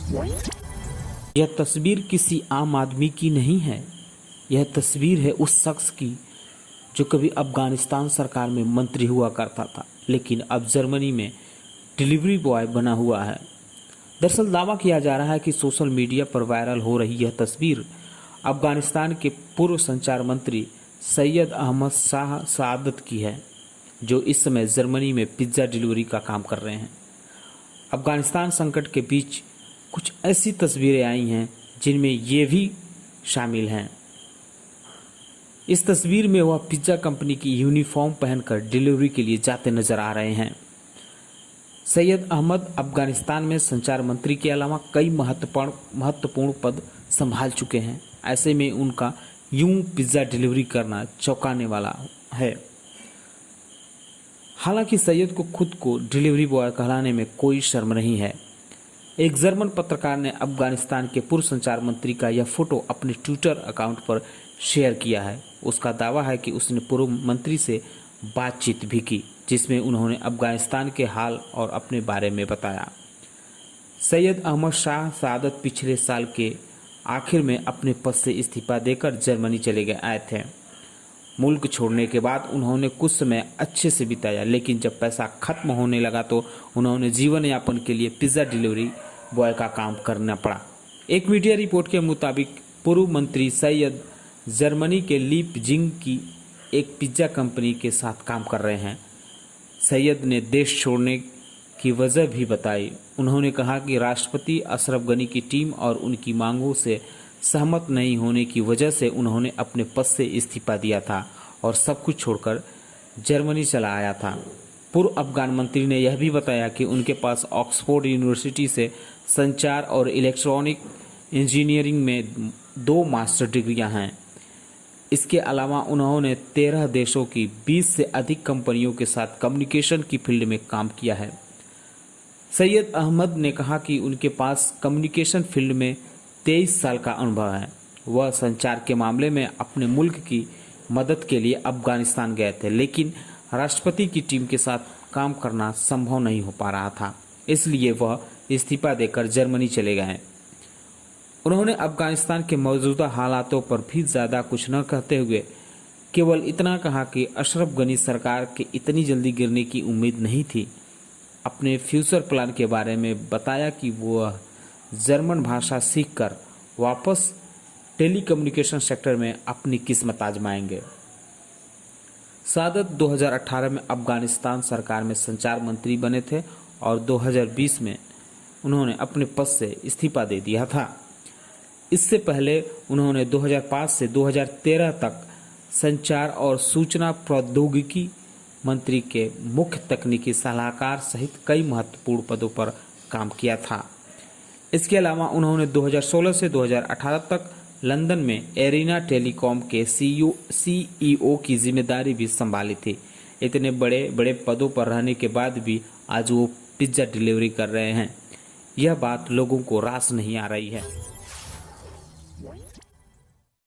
यह तस्वीर किसी आम आदमी की नहीं है। यह तस्वीर है उस शख्स की जो कभी अफगानिस्तान सरकार में मंत्री हुआ करता था, लेकिन अब जर्मनी में डिलीवरी बॉय बना हुआ है। दरअसल दावा किया जा रहा है कि सोशल मीडिया पर वायरल हो रही यह तस्वीर अफगानिस्तान के पूर्व संचार मंत्री सैयद अहमद शाह सआदत की है, जो इस समय जर्मनी में पिज्ज़ा डिलीवरी का काम कर रहे हैं। अफगानिस्तान संकट के बीच कुछ ऐसी तस्वीरें आई हैं जिनमें ये भी शामिल हैं। इस तस्वीर में वह पिज्ज़ा कंपनी की यूनिफॉर्म पहनकर डिलीवरी के लिए जाते नजर आ रहे हैं। सैयद अहमद अफगानिस्तान में संचार मंत्री के अलावा कई महत्वपूर्ण पद संभाल चुके हैं। ऐसे में उनका यूं पिज्ज़ा डिलीवरी करना चौंकाने वाला है। हालांकि सैयद को खुद को डिलीवरी बॉय कहलाने में कोई शर्म नहीं है। एक जर्मन पत्रकार ने अफगानिस्तान के पूर्व संचार मंत्री का यह फोटो अपने ट्विटर अकाउंट पर शेयर किया है। उसका दावा है कि उसने पूर्व मंत्री से बातचीत भी की, जिसमें उन्होंने अफगानिस्तान के हाल और अपने बारे में बताया। सैयद अहमद शाह सआदत पिछले साल के आखिर में अपने पद से इस्तीफा देकर जर्मनी चले आए थे। मुल्क छोड़ने के बाद उन्होंने कुछ समय अच्छे से बिताया, लेकिन जब पैसा खत्म होने लगा तो उन्होंने जीवन यापन के लिए पिज्ज़ा डिलीवरी बॉय का काम करना पड़ा। एक मीडिया रिपोर्ट के मुताबिक पूर्व मंत्री सैयद जर्मनी के लीपजिंग की एक पिज्ज़ा कंपनी के साथ काम कर रहे हैं। सैयद ने देश छोड़ने की वजह भी बताई। उन्होंने कहा कि राष्ट्रपति अशरफ गनी की टीम और उनकी मांगों से सहमत नहीं होने की वजह से उन्होंने अपने पद से इस्तीफा दिया था और सब कुछ छोड़कर जर्मनी चला आया था। पूर्व अफगान मंत्री ने यह भी बताया कि उनके पास ऑक्सफोर्ड यूनिवर्सिटी से संचार और इलेक्ट्रॉनिक इंजीनियरिंग में 2 मास्टर डिग्रियां हैं। इसके अलावा उन्होंने 13 देशों की 20 से अधिक कंपनियों के साथ कम्युनिकेशन की फील्ड में काम किया है। सैयद अहमद ने कहा कि उनके पास कम्युनिकेशन फील्ड में 23 साल का अनुभव है। वह संचार के मामले में अपने मुल्क की मदद के लिए अफगानिस्तान गए थे, लेकिन राष्ट्रपति की टीम के साथ काम करना संभव नहीं हो पा रहा था, इसलिए वह इस्तीफा देकर जर्मनी चले गए। उन्होंने अफगानिस्तान के मौजूदा हालातों पर भी ज़्यादा कुछ न कहते हुए केवल इतना कहा कि अशरफ गनी सरकार के इतनी जल्दी गिरने की उम्मीद नहीं थी। अपने फ्यूचर प्लान के बारे में बताया कि वह जर्मन भाषा सीखकर वापस टेलीकम्युनिकेशन सेक्टर में अपनी किस्मत आजमाएंगे। सआदत 2018 में अफगानिस्तान सरकार में संचार मंत्री बने थे और 2020 में उन्होंने अपने पद से इस्तीफा दे दिया था। इससे पहले उन्होंने 2005 से 2013 तक संचार और सूचना प्रौद्योगिकी मंत्री के मुख्य तकनीकी सलाहकार सहित कई महत्वपूर्ण पदों पर काम किया था। इसके अलावा उन्होंने 2016 से 2018 तक लंदन में एरिना टेलीकॉम के सीईओ की जिम्मेदारी भी संभाली थी। इतने बड़े बड़े पदों पर रहने के बाद भी आज वो पिज्ज़ा डिलीवरी कर रहे हैं। यह बात लोगों को रास नहीं आ रही है।